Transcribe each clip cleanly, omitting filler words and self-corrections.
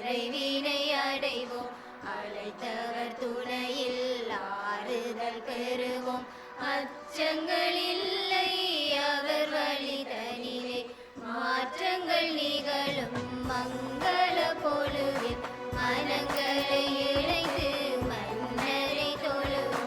நிறைவினை அடைவோம். அழைத்தவர் துணையில் ஆறுதல் பெறுவோம். அச்சங்கள் இல்லை அவர் வழி தனிலே, மாற்றங்கள் நிகழும் மங்கள பொழுதில் மனங்களை இணைத்து மன்னரை தொழுவோம்.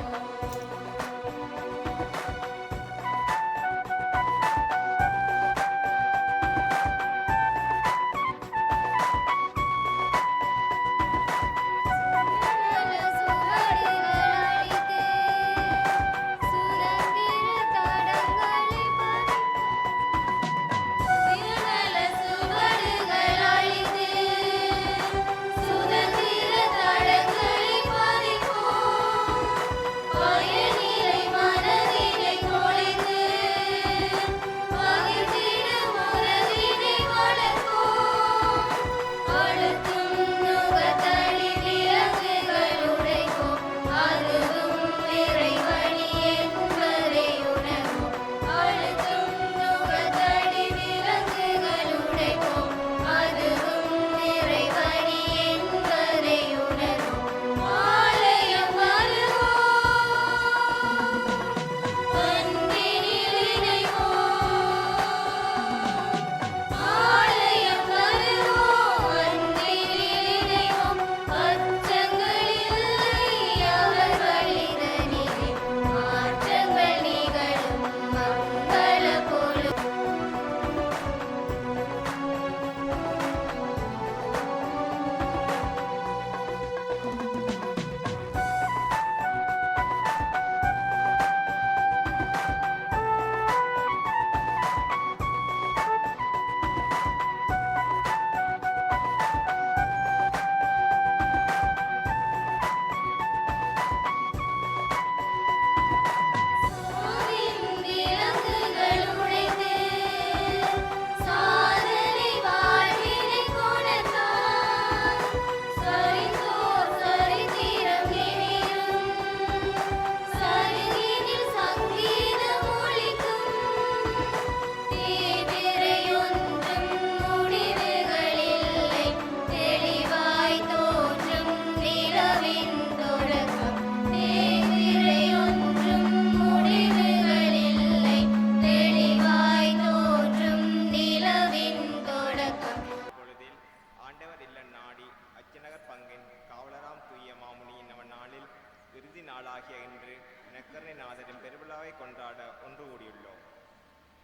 நாளாகிய இன்று நக்கருணைநாதரின் பெருவிழாவை கொண்டாட ஒன்று கூடியுள்ளோம்.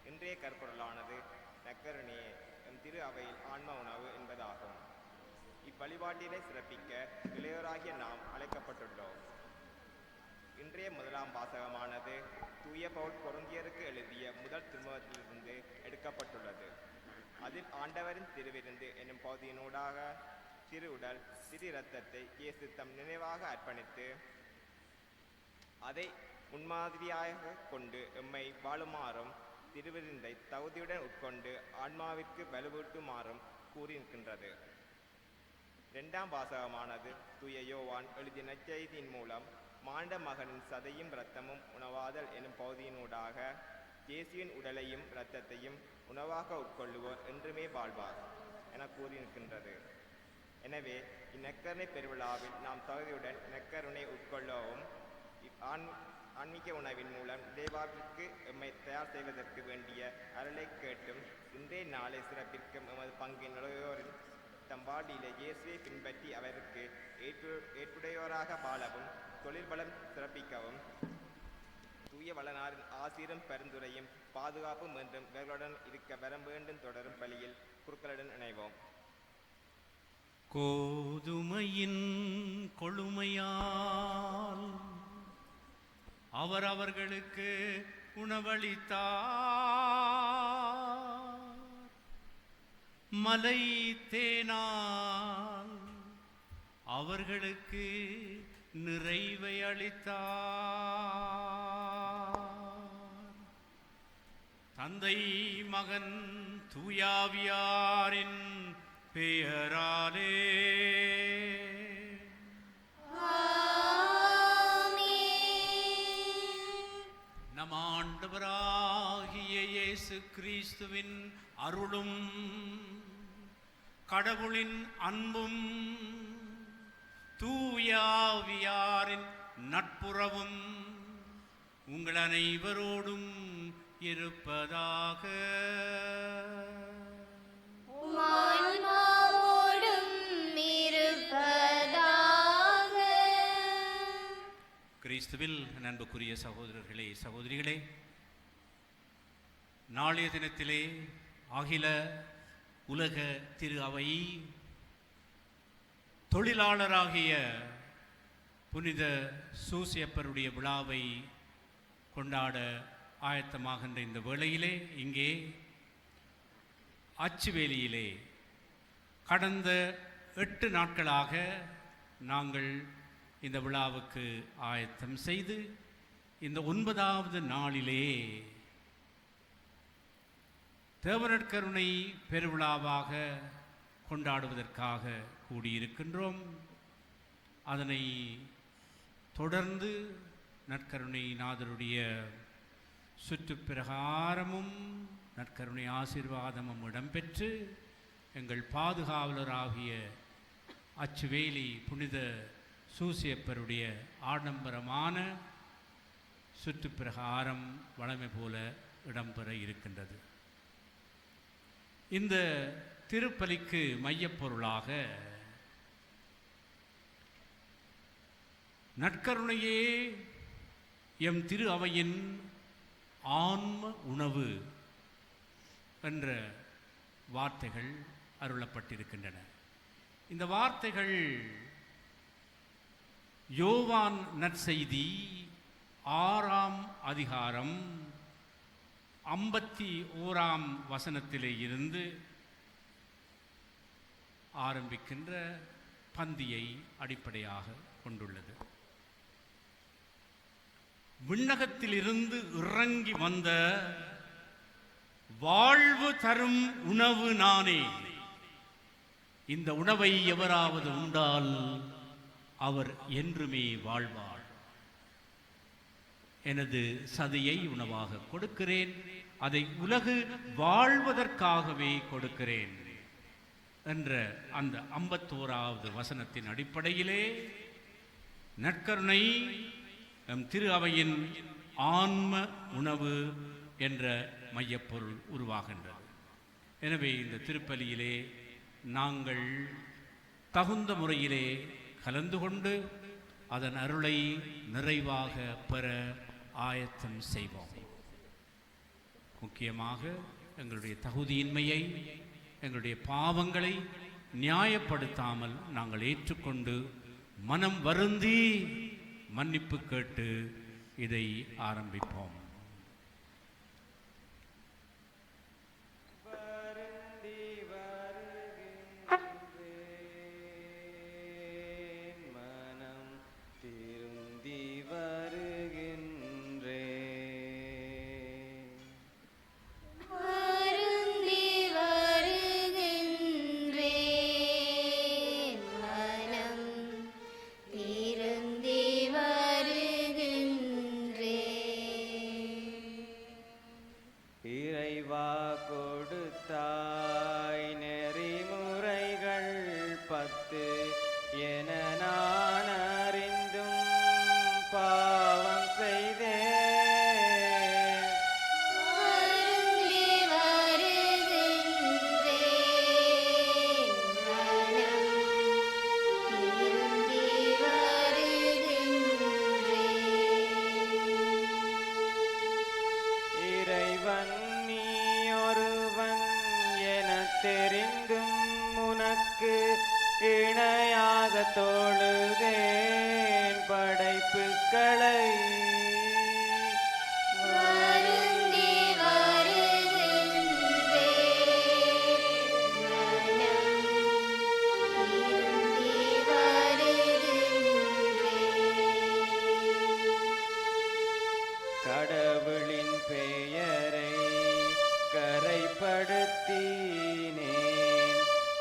இன்றைய கற்பொருளானது நக்கருணையே எம் திரு அவையில் ஆன்ம உணவு என்பதாகும். இவ்வழிபாட்டினை சிறப்பிக்க இளையோராகிய நாம் அழைக்கப்பட்டுள்ளோம். இன்றைய முதலாம் வாசகமானது தூய பவுல் கொரிந்தியருக்கு எழுதிய முதல் திருமுகத்திலிருந்து எடுக்கப்பட்டுள்ளது. அதில் ஆண்டவரின் திருவிருந்து என்னும் பகுதியினூடாக திரு உடல் திரு இரத்தத்தை இயேசு தம் நினைவாக அர்ப்பணித்து அதை முன்மாதிரியாக கொண்டு எம்மை வாழுமாறும் திருவிருந்தை தகுதியுடன் உட்கொண்டு ஆன்மாவிற்கு வலுவூட்டுமாறும் கூறியிருக்கின்றது. இரண்டாம் வாசகமானது தூய யோவான் எழுதிய நற்செய்தியின் மூலம் மாண்ட மகனின் சதையும் இரத்தமும் உணவாதல் எனும் பகுதியினூடாக இயேசுவின் உடலையும் இரத்தத்தையும் உணவாக உட்கொள்ளுவோர் என்றுமே வாழ்வார் என கூறியிருக்கின்றது. எனவே இந்நக்கருணை பெருவிழாவில் நாம் தகுதியுடன் நக்கருணை உட்கொள்ளவும் ஆன்மீக உணவின் மூலம் இறைவாவிற்கு எம்மை தயார் செய்வதற்கு வேண்டிய அருளை கேட்டும் இன்றைய நாளை சிறப்பிற்கும் எமது பங்கின் நுழையோரின் தம் வாழ்விலே இயேசுவை பின்பற்றி அவருக்கு ஏற்றுடையோராக வாழவும் தொழில் பலம் சிறப்பிக்கவும் தூய வளனாரின் ஆசிரும் பரிந்துரையும் பாதுகாப்பும் என்றும் இவர்களுடன் இருக்க வரம் வேண்டும் தொடரும் பலியில் குருக்களுடன் இணைவோம். கோதுமையின் கொழுமையால் அவர் அவர்களுக்கு உணவளித்தார். மலை தேனால் அவர்களுக்கு நிறைவை அளித்தார். தந்தை மகன் தூயாவியாரின் பெயராலே நம் ஆண்டவராகிய இயேசு கிறிஸ்துவின் அருளும் கடவுளின் அன்பும் தூயாவியாரின் நட்புறவும் உங்கள் அனைவரோடும் இருப்பதாக. ஆன்மாவோடும் இருப்பதாக. கிறிஸ்துவில் அன்புக்குரிய சகோதரர்களே சகோதரிகளே, நாளைய தினத்திலே அகில உலக திரு அவை தொழிலாளராகிய புனித சூசியப்பருடைய விழாவை கொண்டாட ஆயத்தமாகின்ற இந்த வேளையிலே இங்கே அச்சுவேலியிலே கடந்த 8 நாட்களாக நாங்கள் இந்த விழாவுக்கு ஆயத்தம் செய்து இந்த 9வது நாளிலே தேவநற்கருணை பெருவிழாவாக கொண்டாடுவதற்காக கூடியிருக்கின்றோம். அதனை தொடர்ந்து நற்கருணை நாதருடைய சுற்றுப்பிரகாரமும் நற்கருணை ஆசீர்வாதமும் இடம்பெற்று எங்கள் பாதுகாவலராகிய அச்சுவேலி புனித சூசியப்பருடைய ஆடம்பரமான சுற்றுப்பிரகாரம் வழமை போல இடம்பெற இருக்கின்றது. இந்த திருப்பலிக்கு மையப்பொருளாக நற்கருணையே எம் திரு அவையின் ஆன்ம உணவு என்ற வார்த்தைகள் அருளப்பட்டிருக்கின்றன. இந்த வார்த்தைகள் யோவான் நற்செய்தி 6ஆம் அதிகாரம் 51ஆம் வசனத்திலே இருந்து ஆரம்பிக்கின்ற பந்தியை அடிப்படையாக கொண்டுள்ளது. விண்ணகத்திலிருந்து இறங்கி வந்த வாழ்வு தரும் உணவு நானே. இந்த உணவை எவராவது உண்டால் அவர் என்றுமே வாழ்வார். எனது சதையை உணவாக கொடுக்கிறேன், அதை உலகு வாழ்வதற்காகவே கொடுக்கிறேன் என்ற அந்த 51வது வசனத்தின் அடிப்படையிலே நற்கருணை எம் திரு அவையின் ஆன்ம உணவு என்ற மையப்பொருள் உருவாகின்றது. எனவே இந்த திருப்பலியிலே நாங்கள் தகுந்த முறையிலே கலந்து கொண்டு அதன் அருளை நிறைவாக பெற ஆயத்தம் செய்வோம். முக்கியமாக எங்களுடைய தகுதியின்மையை, எங்களுடைய பாவங்களை நியாயப்படுத்தாமல் நாங்கள் ஏற்றுக்கொண்டு மனம் வருந்தி மன்னிப்பு கேட்டு இதை ஆரம்பிப்போம். தொழுதேன் படைப்புக்களை வருந்தி வருகின்றேன் மனம் திருந்தி வருகின்றேன். கடவுளின் பெயரை கரைப்படுத்தினேன்,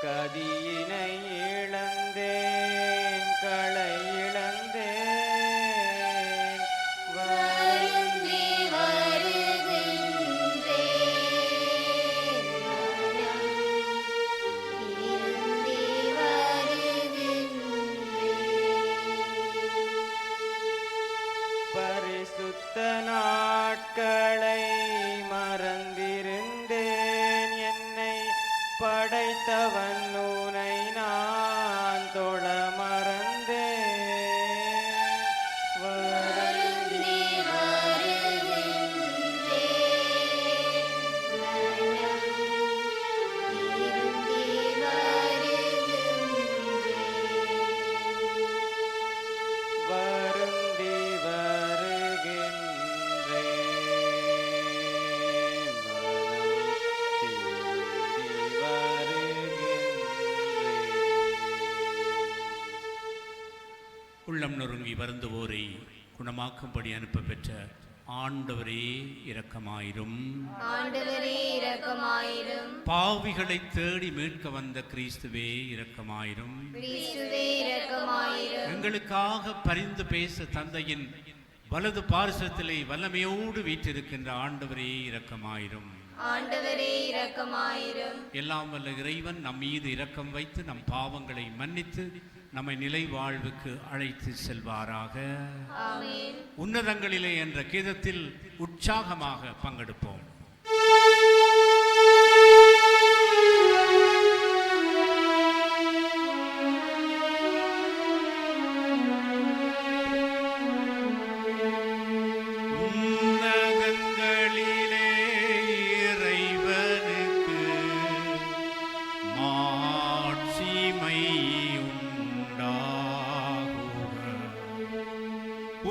கதியினை இழந்தேன், களையில் உள்ளம் நொறுங்கி வருந்துவோரை குணமாக்கும்படி அனுப்ப பெற்ற ஆண்டவரே இரக்கமாயிரும். ஆண்டவரே இரக்கமாயிரும். பாவிகளை தேடி மீட்க வந்த கிறிஸ்துவே இரக்கமாயிரும். கிறிஸ்துவே இரக்கமாயிரும். எங்களுக்காக பரிந்து பேச தந்தையின் வலது பார்சத்திலே வல்லமையோடு வீற்றிருக்கின்ற ஆண்டவரே இரக்கமாயிரும். ஆண்டவரே இரக்கமாயிரும். எல்லாம் வல்ல இறைவன் நம் மீது இரக்கம் வைத்து நம் பாவங்களை மன்னித்து நம்மை நிலை வாழ்வுக்கு அழைத்து செல்வாராக. ஆமென். உன்னதங்களிலே என்ற கீதத்தில் உற்சாகமாக பங்கெடுப்போம்.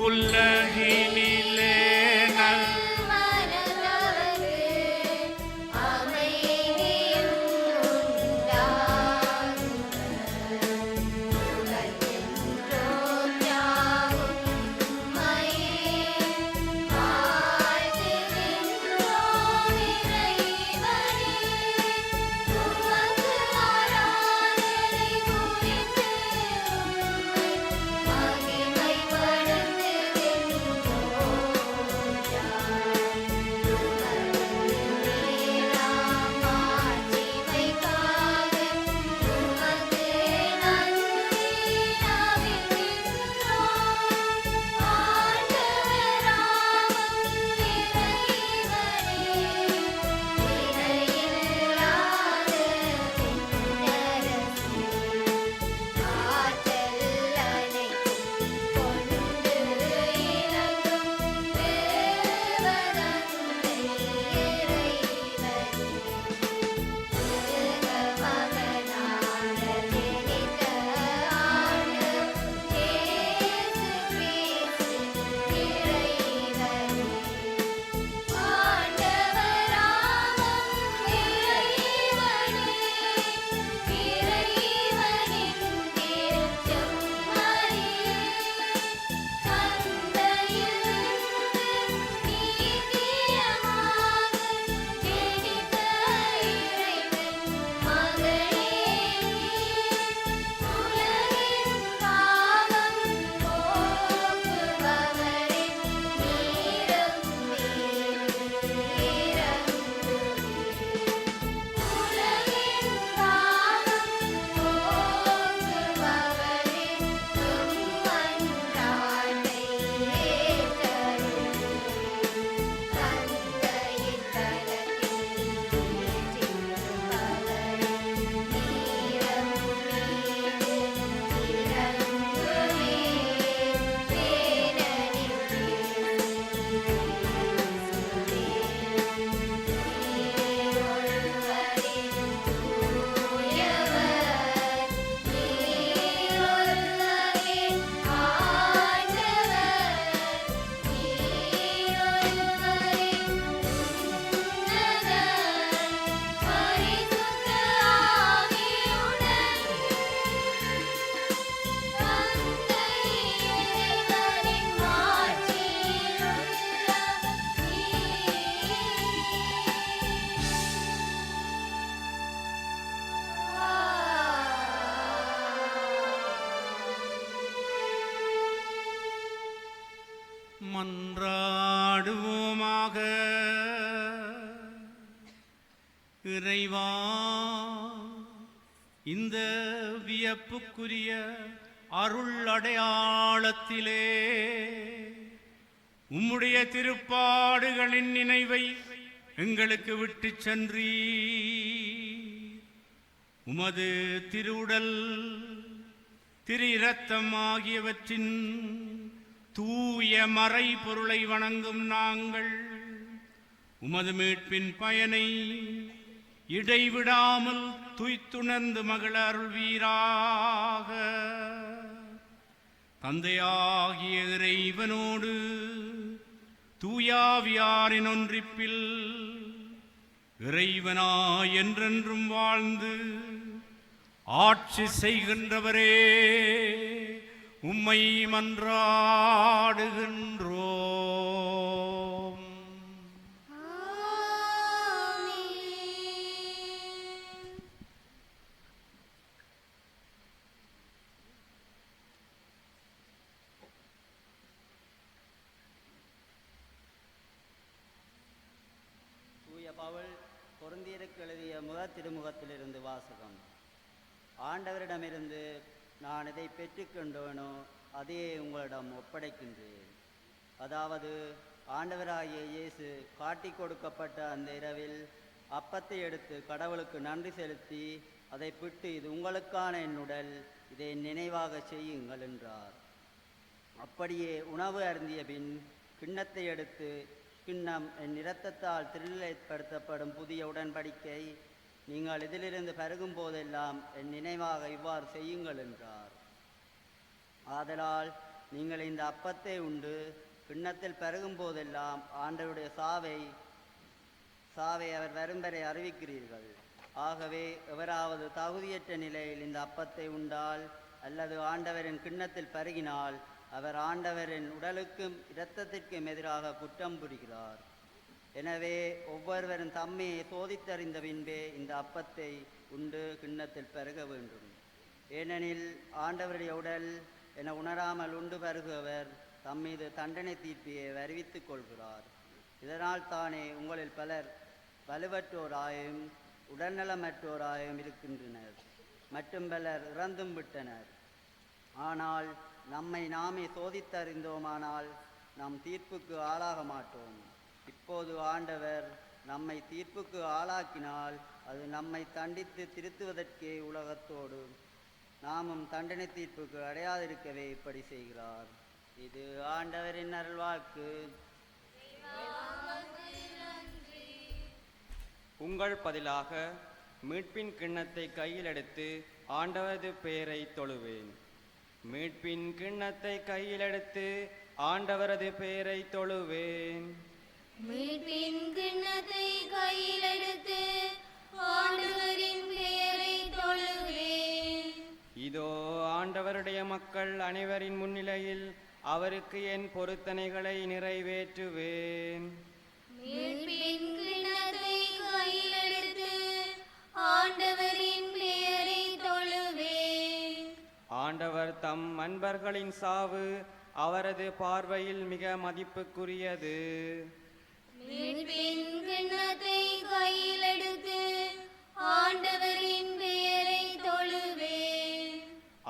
உலகினிலே மனதவர்க்கு அமைதியும் உண்டாகுக. உலகென்றோர் யாவும் உம்மையே வாழ்த்துகின்றோம் இறைவனே. உமக்கு ஆராதனை புரிந்து உம்மை மன்றாடுவோமாக. இறைவா, இந்த வியப்புக்குரிய அருள் அடையாளத்திலே உம்முடைய திருப்பாடுகளின் நினைவை எங்களுக்கு விட்டு சென்றீ. உமது திருவுடல் திரு இரத்தம் ஆகியவற்றின் தூய மறை பொருளை வணங்கும் நாங்கள் உமது மீட்பின் பயனை இடைவிடாமல் துய்த்துணர்ந்து மகிழ அருள்வீராக. தந்தையாகிய இறைவனோடு தூயாவியாரின் ஒன்றிப்பில் இறைவனாய் என்றென்றும் வாழ்ந்து ஆட்சி செய்கின்றவரே உம்மை மன்றாடுகின்றோம். தூய பவுல் பொருந்தியருக்கு எழுதிய முதல் திருமுகத்திலிருந்து வாசகம். ஆண்டவரிடமிருந்து நான் இதை பெற்றுக்கொண்டோனோ அதையே உங்களிடம் ஒப்படைக்கின்றேன். அதாவது ஆண்டவராகிய இயேசு காட்டிக் கொடுக்கப்பட்ட அந்த இரவில் அப்பத்தை எடுத்து கடவுளுக்கு நன்றி செலுத்தி அதை பிட்டு, இது உங்களுக்கான என் உடல், இதை நினைவாக செய்யுங்கள் என்றார். அப்படியே உணவு அருந்திய பின் கிண்ணத்தை எடுத்து, கிண்ணம் என் இரத்தத்தால் திருநிலைப்படுத்தப்படும் புதிய உடன்படிக்கை, நீங்கள் இதிலிருந்து பருகும் போதெல்லாம் என் நினைவாக இவ்வாறு செய்யுங்கள் என்றார். ஆதலால் நீங்கள் இந்த அப்பத்தை உண்டு கிண்ணத்தில் பருகும் போதெல்லாம் ஆண்டவருடைய சாவை அவர் வரும் வரை அறிவிக்கிறீர்கள். ஆகவே எவராவது தகுதியற்ற நிலையில் இந்த அப்பத்தை உண்டால் அல்லது ஆண்டவரின் கிண்ணத்தில் பருகினால் அவர் ஆண்டவரின் உடலுக்கும் இரத்தத்திற்கும் எதிராக குற்றம் புரிகிறார். எனவே ஒவ்வொருவரும் தம்மையை சோதித்தறிந்த பின்பே இந்த அப்பத்தை உண்டு கிண்ணத்தில் பருக வேண்டும். ஏனெனில் ஆண்டவருடைய உடல் என உணராமல் உண்டு பருகுவர் தம்மீது தண்டனை தீர்ப்பியை அறிவித்துக் கொள்கிறார். இதனால் தானே உங்களில் பலர் வலுவற்றோராயும் உடல்நலமற்றோராயும் இருக்கின்றனர், மற்றும் பலர் இறந்தும் விட்டனர். ஆனால் நம்மை நாமே சோதித்தறிந்தோமானால் நாம் தீர்ப்புக்கு ஆளாக மாட்டோம். இப்போது ஆண்டவர் நம்மை தீர்ப்புக்கு ஆளாக்கினால் அது நம்மை தண்டித்து திருத்துவதற்கே உலகத்தோடு நாமும் தண்டனை தீர்ப்புக்கு அடையாதிருக்கவே இப்படி செய்கிறார். இது ஆண்டவரின் அருள்வாக்கு. உங்கள் பதிலாக மீட்பின் கிண்ணத்தை கையில் எடுத்து ஆண்டவரது பெயரை தொழுவேன். மீட்பின் கிண்ணத்தை கையில் எடுத்து ஆண்டவரது பெயரை தொழுவேன். மீட்பின் கிண்ணத்தை கையில் எடுத்து ஆண்டவரின் பெயரை தொழுவேன். இதோ ஆண்டவருடைய மக்கள் அனைவரின் முன்னிலையில் அவருக்கு என் பொருத்தனைகளை நிறைவேற்றுவேன். மீட்பின் கிண்ணத்தை கையில் எடுத்து ஆண்டவரின் பெயரை தொழுவேன். ஆண்டவர் தம் அன்பர்களின் சாவு அவரது பார்வையில் மிக மதிப்புக்குரியது. மீட்பின் கிண்ணத்தை கையில் எடுத்து ஆண்டவரின் பெயரை தொழுவேன்.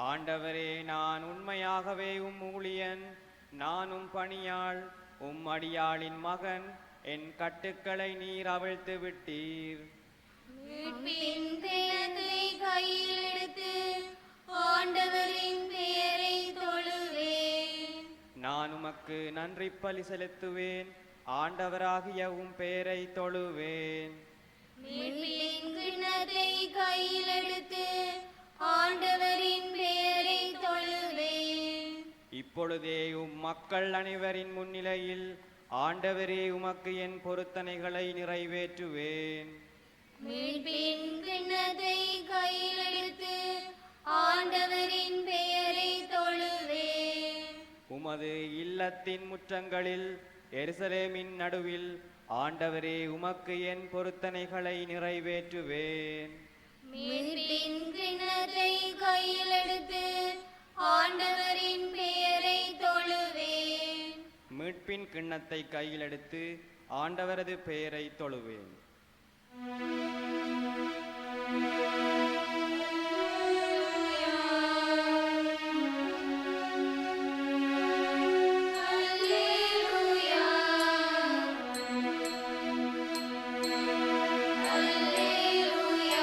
ஆண்டவரே, நான் உண்மையாகவே உம் ஊழியன், நானும் பணியாள், உம் அடியாளின் மகன். என் கட்டுக்களை நீர் அவிழ்த்து விட்டீர். மீட்பின் கிண்ணத்தை கையில் எடுத்து ஆண்டவரின் பெயரை தொழுவேன். நான் உமக்கு நன்றி பலி செலுத்துவேன். ஆண்டவராகிய உம் பெயரை தொழுவேன். மீட்பின் கிண்ணத்தை கையில் எடுத்து ஆண்டவரின் பெயரை தொழுவேன். இப்பொழுதே உம் மக்கள் அனைவரின் முன்னிலையில் ஆண்டவரே உமக்கு என் பொருத்தனைகளை நிறைவேற்றுவேன். மீட்பின் கிண்ணத்தை கையில் எடுத்து ஆண்டவரின் பெயரை தொழுவேன். உமது இல்லத்தின் முற்றங்களில் எருசலேமின் நடுவில் ஆண்டவரே உமக்கு என் பொருத்தனைகளை நிறைவேற்றுவேன். மீட்பின் கிண்ணத்தை கையில் எடுத்து ஆண்டவரின் பெயரை தொழுவேன். மீட்பின் கிண்ணத்தை கையில் எடுத்து ஆண்டவரது பெயரை தொழுவேன். அல்லேலூயா, அல்லேலூயா,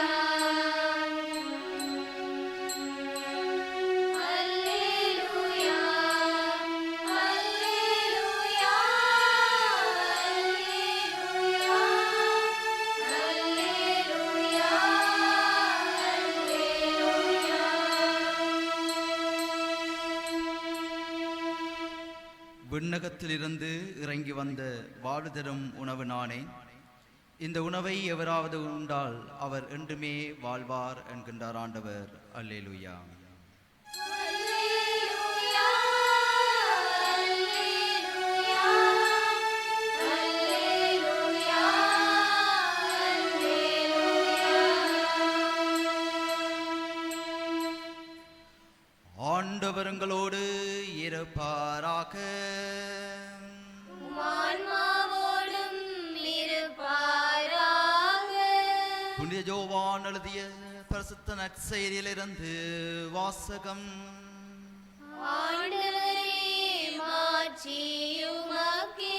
அல்லேலூயா, அல்லேலூயா, அல்லேலூயா, விண்ணகத்திலிருந்து இறங்கி வந்த வாழ்வு தரும் உணவு நானே. இந்த உணவை எவராவது உண்டால் அவர் என்றுமே வாழ்வார் என்கின்றார் ஆண்டவர். அல்லேலூயா. அல்லேலூயா. ஆண்டவர் உங்களோடு இருப்பாராக. ஆன்மாவோடும் இருப்பாராக. புனித யோவான் எழுதிய பரிசுத்த நற்செய்தியிலிருந்து வாசகம். ஆண்டவரே மாட்சி உமக்கே.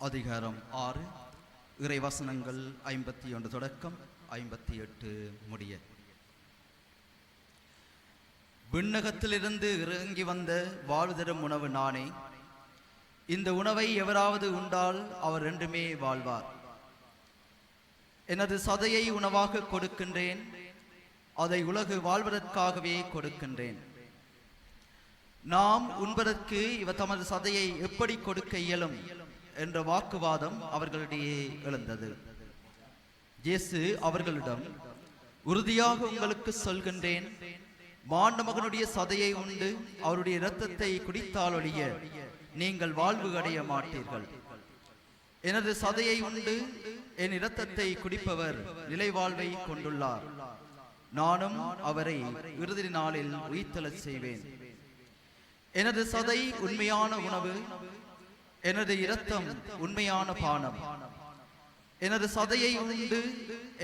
அதிகாரம் 6 இறைவசனங்கள் 51 தொடக்கம் 58 முடிய. விண்ணகத்திலிருந்து இறங்கி வந்த வாழ்தரும் உணவு நானே. இந்த உணவை எவராவது உண்டால் அவர் என்றுமே வாழ்வார். எனது சதையை உணவாக கொடுக்கின்றேன், அதை உலகு வாழ்வதற்காகவே கொடுக்கின்றேன். நாம் உண்பதற்கு இவர் தமது சதையை எப்படி கொடுக்க இயலும் என்ற வாக்குவாதம் அவர்களிடையே எழுந்தது. இயேசு அவர்களிடம், உறுதியாக உங்களுக்கு சொல்கின்றேன், மாண்ட மகனுடைய சதையை உண்டு அவருடைய இரத்தத்தை குடித்தாலொழிய நீங்கள் வாழ்வு அடைய மாட்டீர்கள். எனது சதையை உண்டு என் இரத்தத்தை குடிப்பவர் நிலைவாழ்வை கொண்டுள்ளார். நானும் அவரை இறுதி நாளில் உயிர்த்தெழச் செய்வேன். எனது சதை உண்மையான உணவு, எனது இரத்தம் உண்மையான பானம். எனது சதையை உண்டு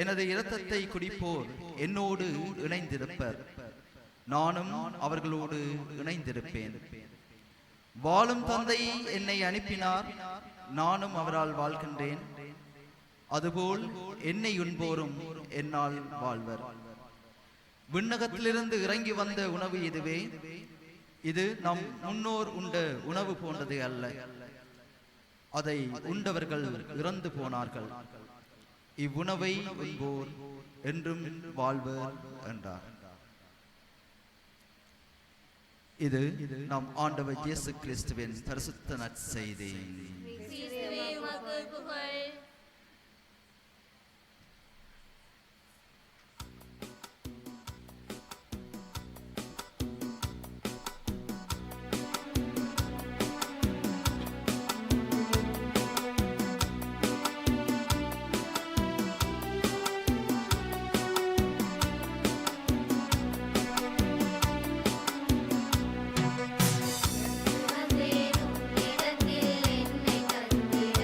எனது இரத்தத்தை குடிப்போர் என்னோடு இணைந்திருப்பர், நானும் அவர்களோடு இணைந்திருப்பேன். வாழும் தந்தை என்னை அனுப்பினார், நானும் அவரால் வாழ்கின்றேன். அதுபோல் என்னை உண்போரும் என்னால் வாழ்வர். விண்ணகத்திலிருந்து இறங்கி வந்த உணவு இதுவே. இது நம் முன்னோர் உண்ட உணவு போன்றது அல்ல. அதை உண்டவர்கள் இறந்து போனார்கள். இவ்வுணவை உண்போர் என்றும் வாழ்வர் என்றார். இது நம் ஆண்டவர் இயேசு கிறிஸ்துவின் பரிசுத்த நற்செய்தி. கிறிஸ்துவே உமக்கு புகழ். வந்தேனும் இடத்தில் என்னை தந்திட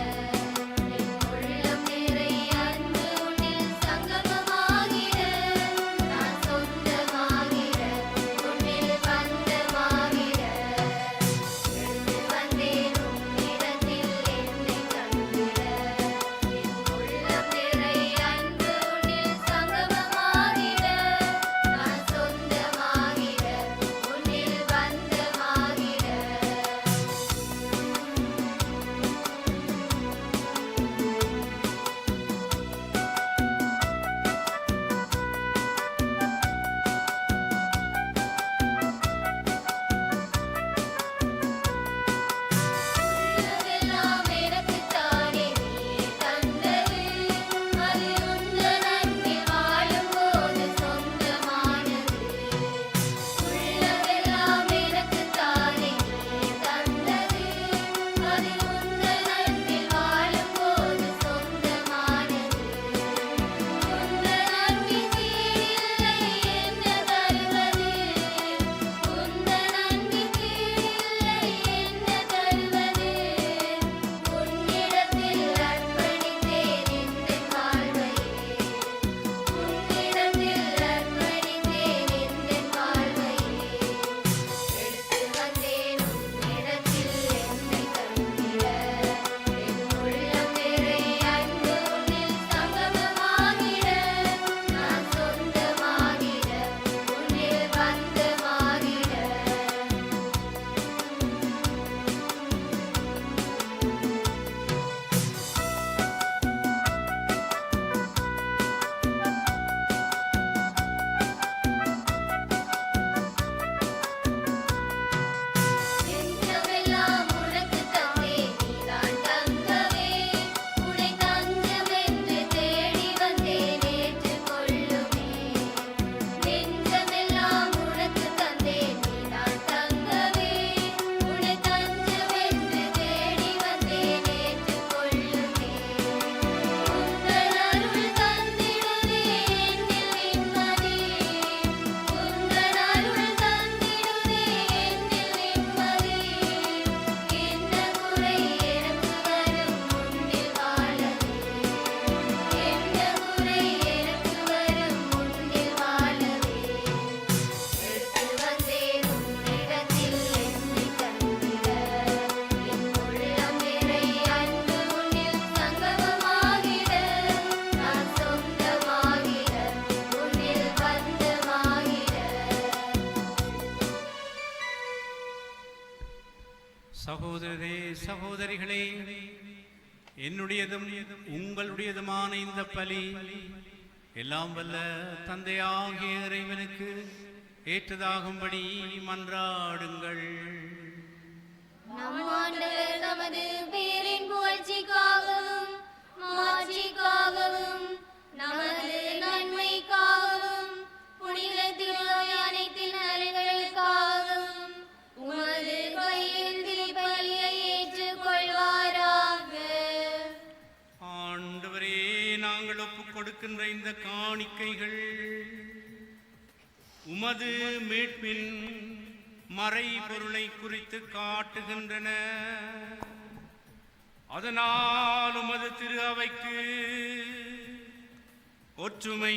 சகோதரரே சகோதரிகளே, என்னுடையதும் உங்களுடையதுமான இந்த பலி எல்லாம் வல்ல தந்தையாகிய இறைவனுக்கு ஏற்றதாகும்படி மன்றாடுங்கள். நம் ஆண்டவர் தமது பேரின் புகழ்ச்சிக்காகவும் மாட்சிக்காகவும் நமது நன்மைக்காகவும் புனித திரு அனைத்தின் நலன்களுக்காகவும் உமது கையில் திருப்பலியை ஏற்றுக்கொள்வாராக. ஆண்டவரே, நாங்கள் ஒப்புக் கொடுக்கின்ற இந்த காணிக்கைகள் உமது மீட்பின் மறை பொருளை குறித்து காட்டுகின்றன. அதனால் உமது திரு அவைக்கு ஒற்றுமை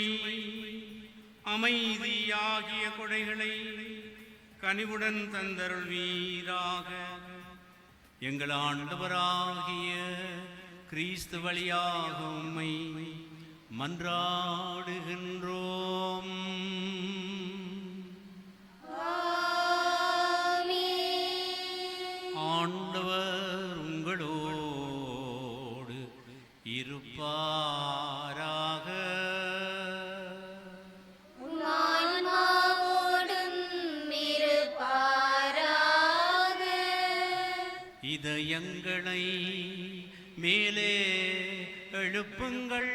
அமைதி ஆகிய கொடைகளை கனிவுடன் தந்தருள்வீராக. எங்கள் ஆண்டவராகிய கிறிஸ்து வழியாக உம்மை மன்றாடுகின்றோம். ஆண்டவர் உங்களோடு இருப்பாராக. இதயங்களை மேலே எழுப்புங்கள்.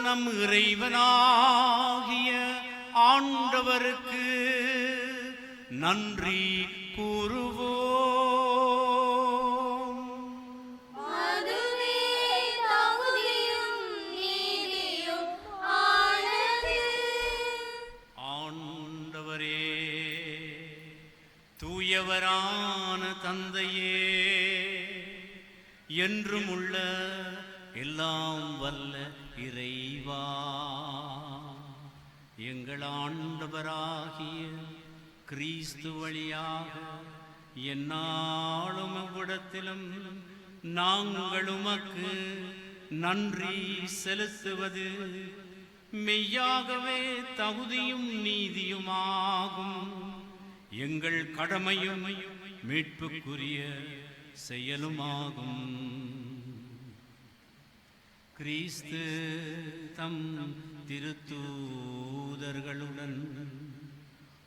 நம் இறைவனாகிய ஆண்டவருக்கு நன்றி கூறுவோம். அதுவே தகுதியும் நீதியும் ஆனது. ஆண்டவரே, தூயவரான தந்தையே, என்றும் உள்ள எல்லாம் வல்ல இறைவா, எங்கள் ஆண்டவராகிய கிறிஸ்து வழியாக எந்நாளும் எவ்விடத்திலும் நாங்கள் உமக்கு நன்றி செலுத்துவது மெய்யாகவே தகுதியும் நீதியுமாகும். எங்கள் கடமையும் மீட்புக்குரிய செயலுமாகும். கிறிஸ்து தம் திருத்தூதர்களுடன்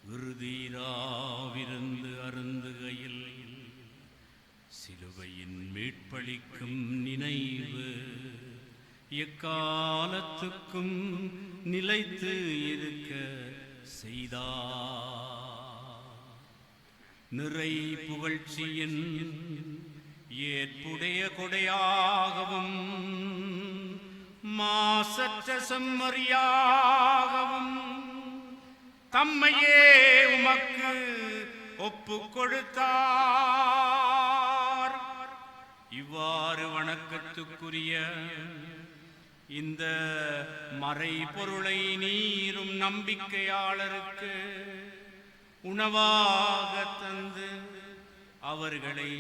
விருதிராவிருந்து அருந்துகையில் சிலுவையின் மீட்பளிக்கும் நினைவு எக்காலத்துக்கும் நிலைத்து இருக்க செய்தார். நிறை புகழ்ச்சியின் ஏற்புடைய கொடையாகவும் மாசற்ற செம்மறியாகவும் தம்மையே உமக்கு ஒப்பு கொடுத்தார். இவ்வாறு வணக்கத்துக்குரிய இந்த மறை பொருளை நீரும் நம்பிக்கையாளருக்கு உணவாக தந்து அவர்களை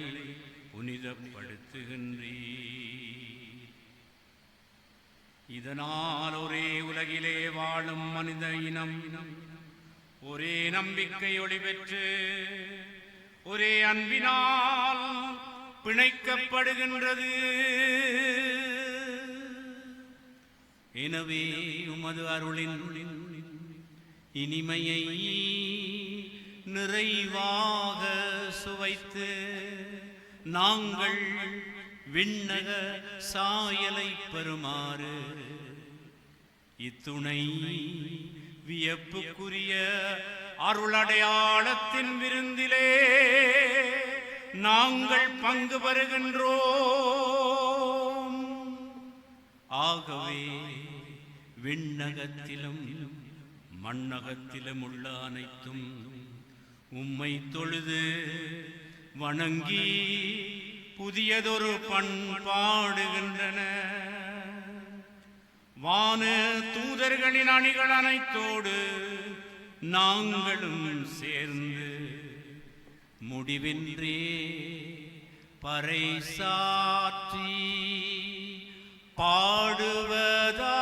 புனிதப்படுத்துகின்றீர். இதனால் ஒரே உலகிலே வாழும் மனித இனம் ஒரே நம்பிக்கை ஒளி பெற்று ஒரே அன்பினால் பிணைக்கப்படுகின்றது. எனவே உமது அருளின் இனிமையை நிறைவாக சுவைத்து நாங்கள் விண்ணக சாயலை பெறுமாறு இத்துணை வியப்புக்குரிய அருளடையாளத்தின் விருந்திலே நாங்கள் பங்கு பெறுகின்றோம். ஆகவே விண்ணகத்திலும் மண்ணகத்திலும் உள்ள அனைத்தும் உம்மை தொழுது வணங்கி புதியதொரு பண்பாடுகின்றன. வான தூதர்களின் அணிகள் அனைத்தோடு நாங்களும் சேர்ந்து முடிவின்றி பறைசாற்றி பாடுவதாவது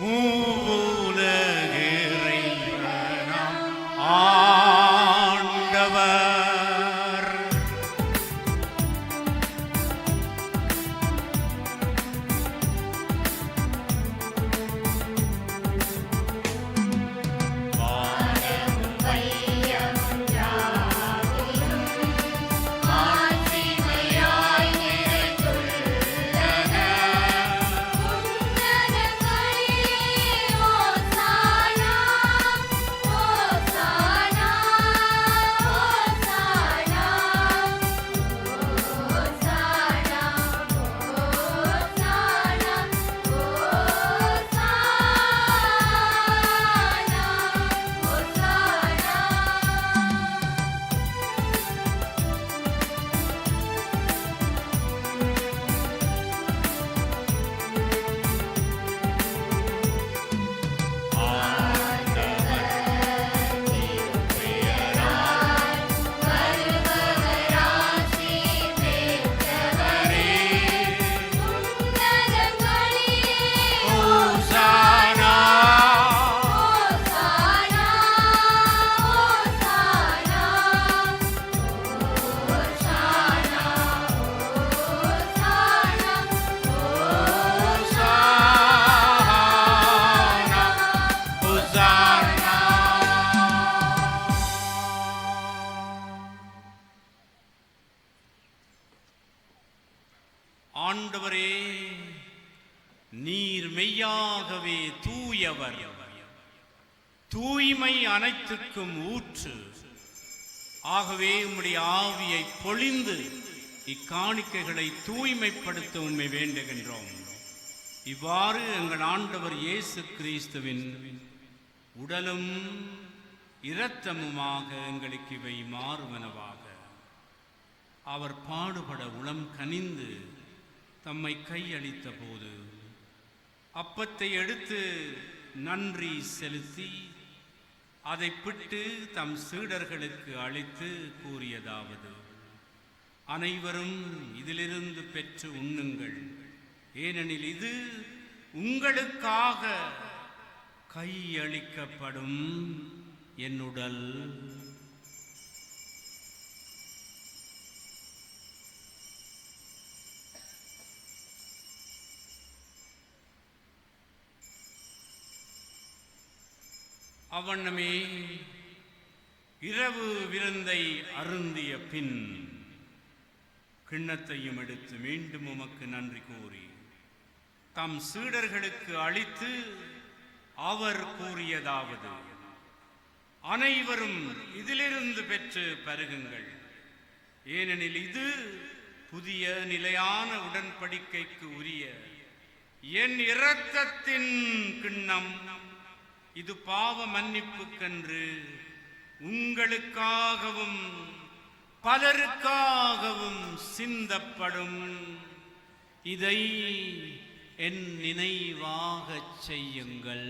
மூவுலக இறைவனாம் ஆண்டவர் ஆண்டவரே, நீர் மெய்யாகவே தூயவர், தூய்மை அனைத்துக்கும் ஊற்று. ஆகவே உம்முடைய ஆவியை பொழிந்து இக்காணிக்கைகளை தூய்மைப்படுத்த உம்மை வேண்டுகின்றோம். இவ்வாறு எங்கள் ஆண்டவர் இயேசு கிறிஸ்துவின் உடலும் இரத்தமுமாக எங்களுக்கு இவை மாறுவனவாக. அவர் பாடுபட உளம் கனிந்து தம்மை கையளித்த போது அப்பத்தை எடுத்து நன்றி செலுத்தி அதை பிட்டு தம் சீடர்களுக்கு அளித்து கூறியதாவது: அனைவரும் இதிலிருந்து பெற்று உண்ணுங்கள், ஏனெனில் இது உங்களுக்காக கையளிக்கப்படும் என் உடல். அவ்வண்ணமே இரவு விருந்தை அருந்திய பின் கிண்ணத்தையும் எடுத்து மீண்டும் உமக்கு நன்றி கூறி தம் சீடர்களுக்கு அளித்து அவர் கூறியதாவது: அனைவரும் இதிலிருந்து பெற்று பருகுங்கள், ஏனெனில் இது புதிய நிலையான உடன்படிக்கைக்கு உரிய என் இரத்தத்தின் கிண்ணம். இது பாவ மன்னிப்புக்கென்று உங்களுக்காகவும் பலருக்காகவும் சிந்தப்படும். இதை என் நினைவாகச் செய்யுங்கள்.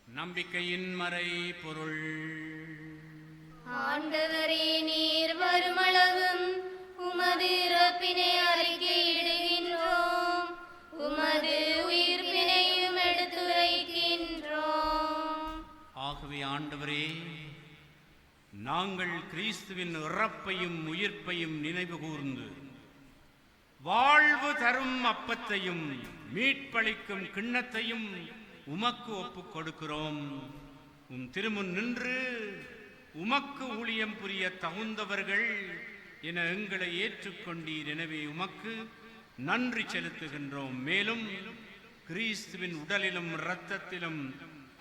நம்பிக்கையின் மறை பொருள். ஆண்டவரே, நீர் வருமளவும் உமது இறப்பினை அறிக்கையிடுகின்றோம், உமது உயிர்ப்பினையும் எடுத்துரைக்கின்றோம். ஆகவே ஆண்டவரே, நாங்கள் கிறிஸ்துவின் இறப்பையும் உயிர்ப்பையும் நினைவு கூர்ந்து வாழ்வு தரும் அப்பத்தையும் மீட்பளிக்கும் கிண்ணத்தையும் உமக்கு ஒப்புக் கொடுக்கிறோம். உம் திருமுன் நின்று உமக்கு ஊழியம் புரிய தகுந்தவர்கள் என எங்களை ஏற்றுக்கொண்டீர். எனவே உமக்கு நன்றி செலுத்துகின்றோம். மேலும் கிறிஸ்துவின் உடலிலும் இரத்தத்திலும்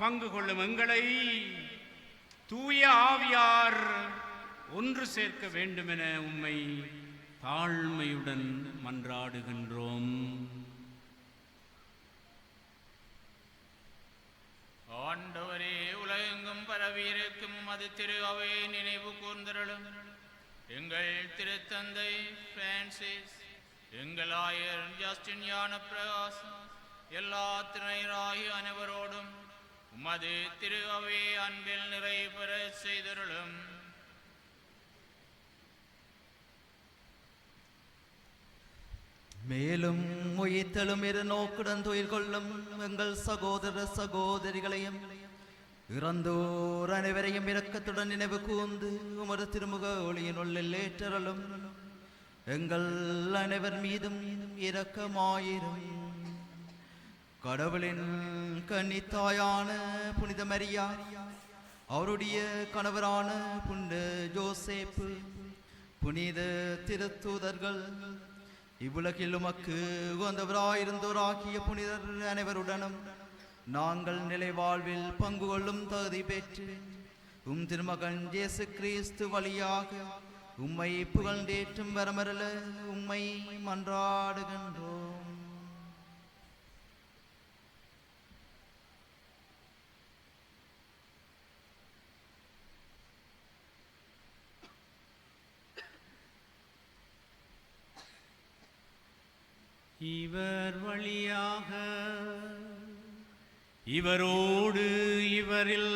பங்கு கொள்ளும் எங்களை தூய ஆவியார் ஒன்று சேர்க்க வேண்டுமென உம்மை தாழ்மையுடன் மன்றாடுகின்றோம். ஆண்டவரே, உலகெங்கும் பரவியிருக்கும் உமது திரு அவையை நினைவு கூர்ந்தருளும். எங்கள் திருத்தந்தை பிரான்சிஸ், எங்கள் ஆயர் ஜஸ்டின் ஞான பிரகாசம், எல்லா திரையராகிய அனைவரோடும் உமது திரு அவை அன்பில் நிறைவு பெற செய்தருளும். மேலும் உயிர்த்தெழும் இரு நோக்குடன் துயில் கொள்ளும் எங்கள் சகோதர சகோதரிகளையும் இறந்தோர் அனைவரையும் இரக்கத்துடன் நினைவு கூர்ந்து உமது திருமுக ஒளியினுள்ளில் ஏற்றருளும். எங்கள் அனைவர் மீதும் இரக்கமாயிரும். கடவுளின் கன்னித்தாயான புனித மரியா, அவருடைய கணவரான புனித ஜோசேப்பு, புனித திருத்தூதர்கள், இவ்வுலகில் உமக்கு உகந்தவராயிருந்தோராகிய புனிதர் அனைவருடனும் நாங்கள் நிலை வாழ்வில் பங்கு கொள்ளும் தகுதி பெற்று உம் திருமகன் இயேசு கிறிஸ்து வழியாக உம்மை புகழ்ந்தேற்றும் வரமரல உம்மை மன்றாடுகின்றோம். இவர் வழியாக இவரோடு இவரில்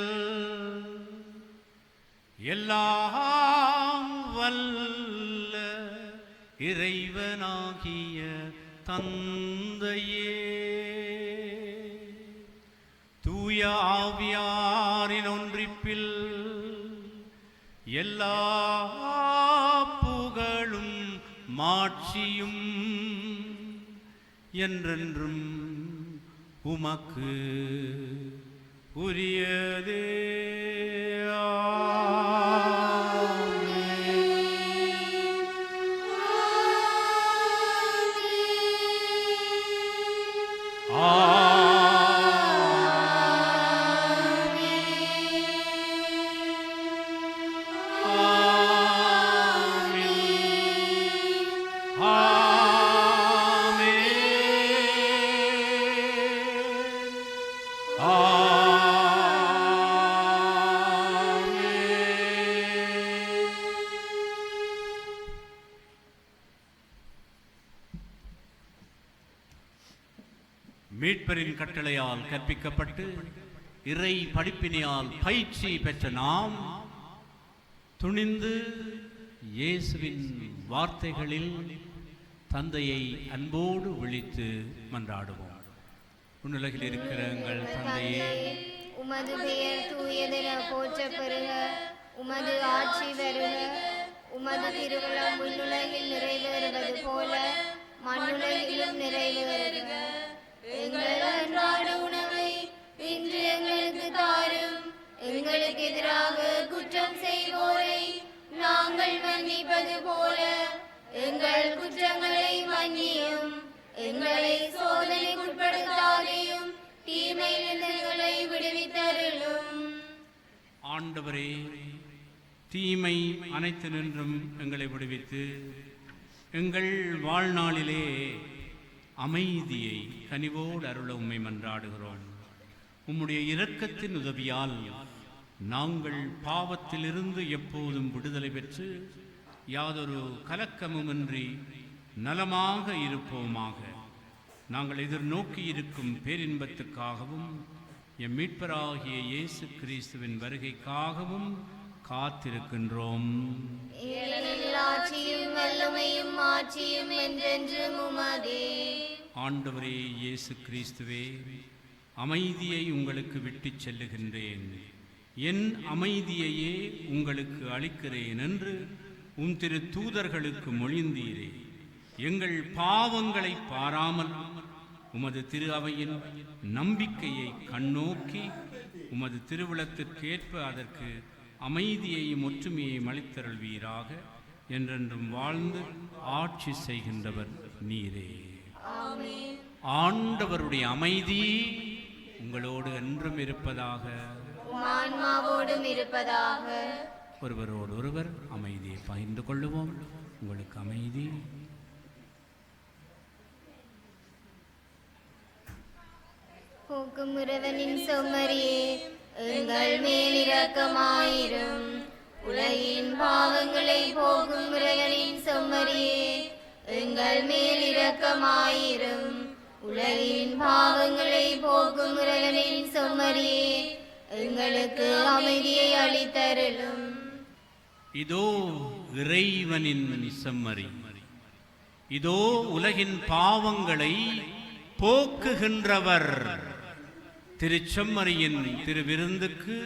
எல்லாம் வல்ல இறைவனாகிய தந்தையே, தூய ஆவியாரின் ஒன்றிப்பில் எல்லா புகழும் மாட்சியும் என்றென்றும் உமக்கு உரியதே. மீட்பரின் கட்டளையால் கற்பிக்கப்பட்டு இறை படிப்பினையால் பயிற்சி பெற்ற நாம் துணிந்து இயேசுவின் வார்த்தைகளில் தந்தையை அன்போடு விழித்து மன்றாடுவோம். உன்னுலகில் இருக்கிற எங்கள் தந்தையே, உமது பெயர் தூயதென போற்றப் பெறுக. உமது ஆட்சி வருக. உமது திருவுளம் விண்ணுலகில் நிறைவேறுவது போல மண்ணுலகிலும் நிறைவேறுக. எங்கள் அன்றாட உணவை இன்று எங்களுக்கு தாரும். எங்களுக்கு எதிராக குற்றம் செய்வோரை நாங்கள் மன்னிப்பது போல எங்கள் குற்றங்களை மன்னியும். எங்களை சோதனைக்குட்படுத்தாதையும் தீமையிலிருந்து எங்களை விடுவித்தருளும். ஆண்டவரே, தீமை அனைத்து நின்றும் எங்களை விடுவித்து எங்கள் வாழ்நாளிலே அமைதியை கனிவோடு அருள உம்மை மன்றாடுகிறோம். உம்முடைய இரக்கத்தின் உதவியால் நாங்கள் பாவத்திலிருந்து எப்போதும் விடுதலை பெற்று யாதொரு கலக்கமுமின்றி நலமாக இருப்போமாக. நாங்கள் எதிர்நோக்கி இருக்கும் பேரின்பத்துக்காகவும் எம் மீட்பராகிய இயேசு கிறிஸ்துவின் வருகைக்காகவும் காத்திருக்கின்றோம். ஆண்டவரே இயேசு கிறிஸ்துவே, அமைதியை உங்களுக்கு விட்டுச் செல்லுகின்றேன், என் அமைதியையே உங்களுக்கு அளிக்கிறேன் என்று உம் திரு தூதர்களுக்கு மொழிந்தீரே. எங்கள் பாவங்களை பாராமல் உமது திரு அவையின் நம்பிக்கையை கண்ணோக்கி உமது திருவுளத்திற்கேற்ப அதற்கு அமைதியையும் ஒற்றுமையையும் அளித்தருள்வீராக. என்றென்றும் வாழ்ந்து ஆட்சி செய்கின்றவர் நீரே. ஆண்டவருடைய அமைதி உங்களோடு என்றும் இருப்பதாக. ஒருவரோடு ஒருவர் அமைதியை பகிர்ந்து கொள்ளுவோம். உங்களுக்கு அமைதி. போக்கும் இறைவனின் செம்மறியே, எங்கள் மேல் இரக்கமாயிரும். உலகின் பாவங்களை போக்கும் இறைவனின் செம்மறியே, எங்கள் மேல் இரக்கமாயிரும். உலகின் பாவங்களை போக்கும் இறைவனின் இறைவனின் செம்மறியே, எங்களுக்கு அமைதியை அளித்தருளும். இதோ இறைவனின் செம்மறி, இதோ உலகின் பாவங்களை போக்குகின்றவர். திருச்செம்மறியின் திருவிருந்துக்கு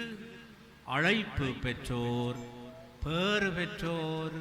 அழைப்பு பெற்றோர் பேறு பெற்றோர்.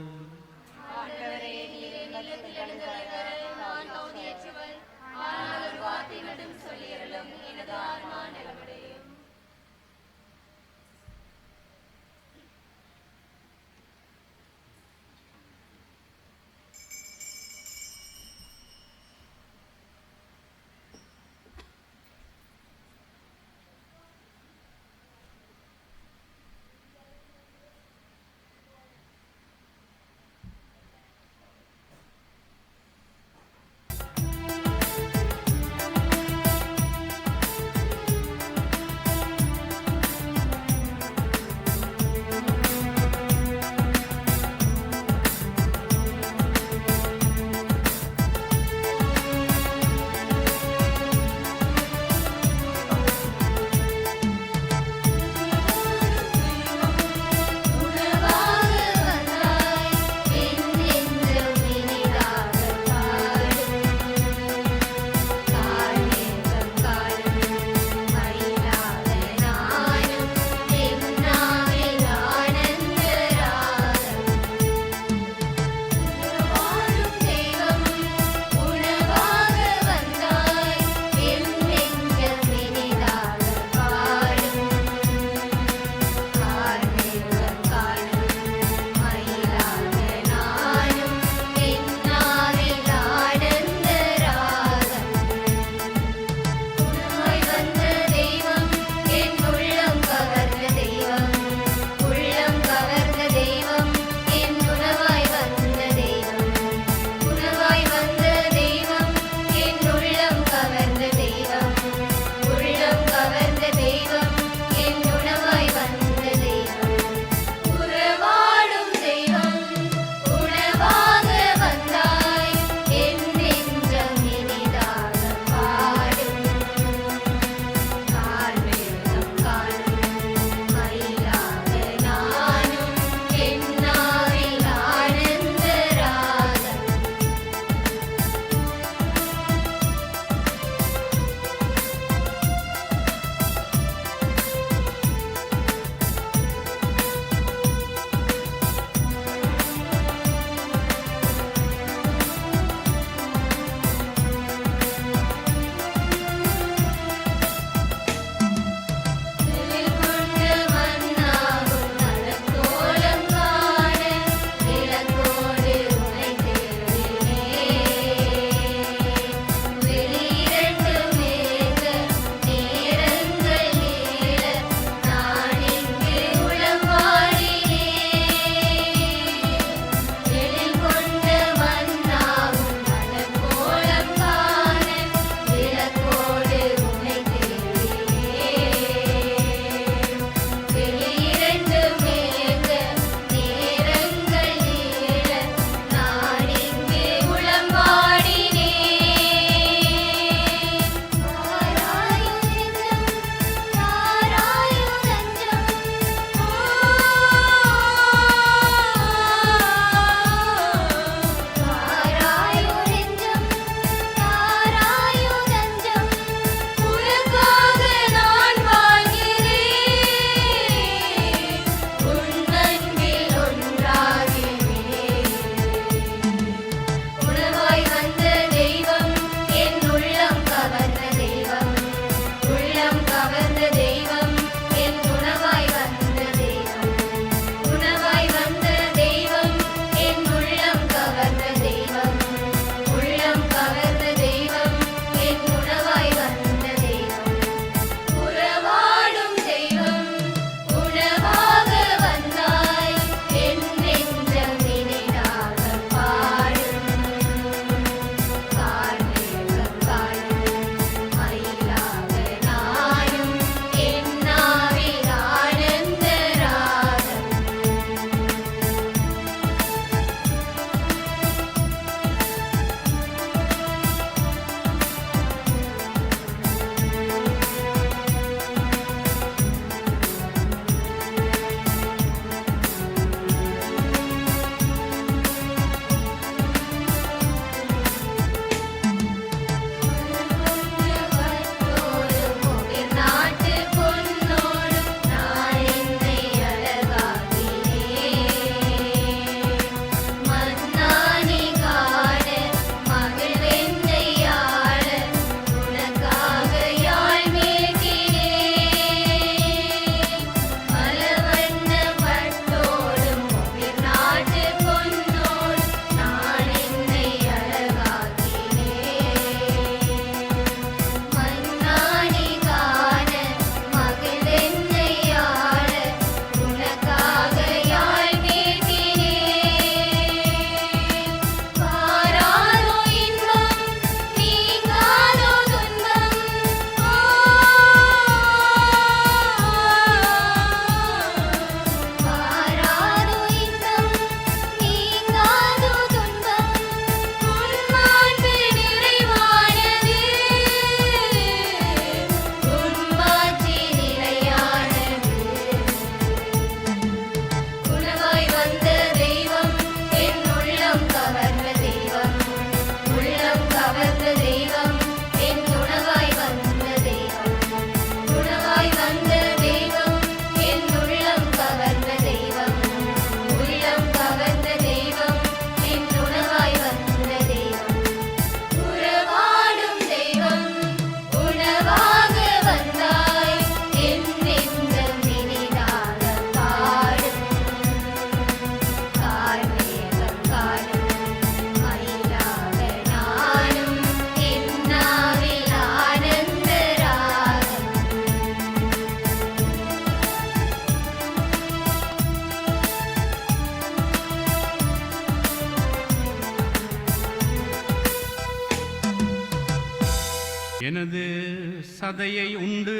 சதையை உண்டு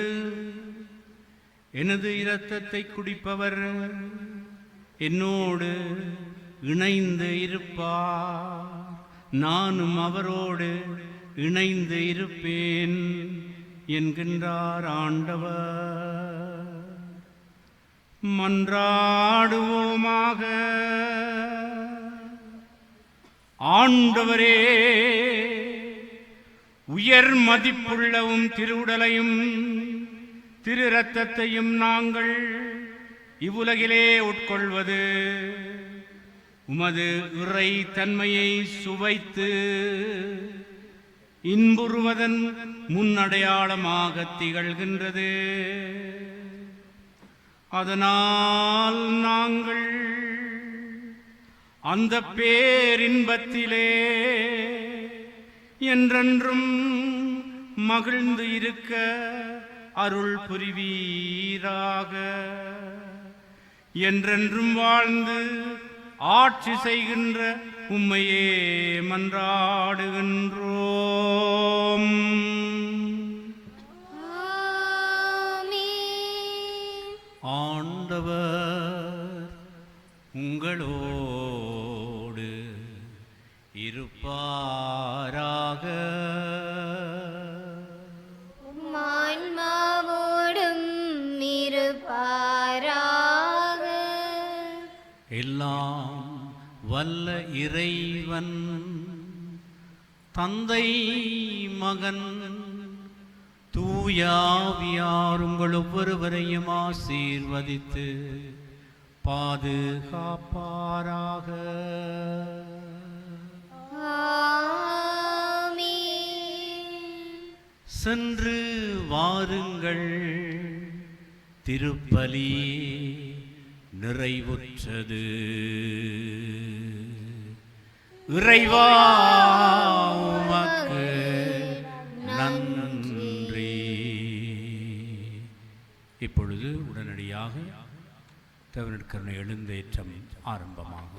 எனது இரத்தத்தை குடிப்பவர் என்னோடு இணைந்து இருப்பார், நானும் அவரோடு இணைந்து இருப்பேன் என்கின்றார் ஆண்டவர். மன்றாடுவோமாக. ஆண்டவரே, உயர் மதிப்புள்ளவும் திருவுடலையும் திரு இரத்தத்தையும் நாங்கள் இவ்வுலகிலே உட்கொள்வது உமது இறை தன்மையை சுவைத்து இன்புறுவதன் முன்னடையாளமாக திகழ்கின்றது. அதனால் நாங்கள் அந்த பேரின்பத்திலே என்றென்றும் மகிழ்ந்து இருக்க அருள் புரிவீராக. என்றென்றும் வாழ்ந்து ஆட்சி செய்கின்ற உம்மையே மன்றாடுகின்றோம். ஆண்டவர் உங்களோடு இருப்பாராக. ஆன்மாவோடும் இருப்பாராக. எல்லாம் வல்ல இறைவன் தந்தை மகன் தூயாவியார் உங்கள் ஒவ்வொருவரையும் ஆசீர்வதித்து பாதுகாப்பாராக. சென்று வாருங்கள், திருப்பலி நிறைவுற்றது. இறைவா உமக்கு நன்றி. இப்பொழுது உடனடியாக தேவனின் கருணை எழுந்தேற்றம் ஆரம்பமாகும்.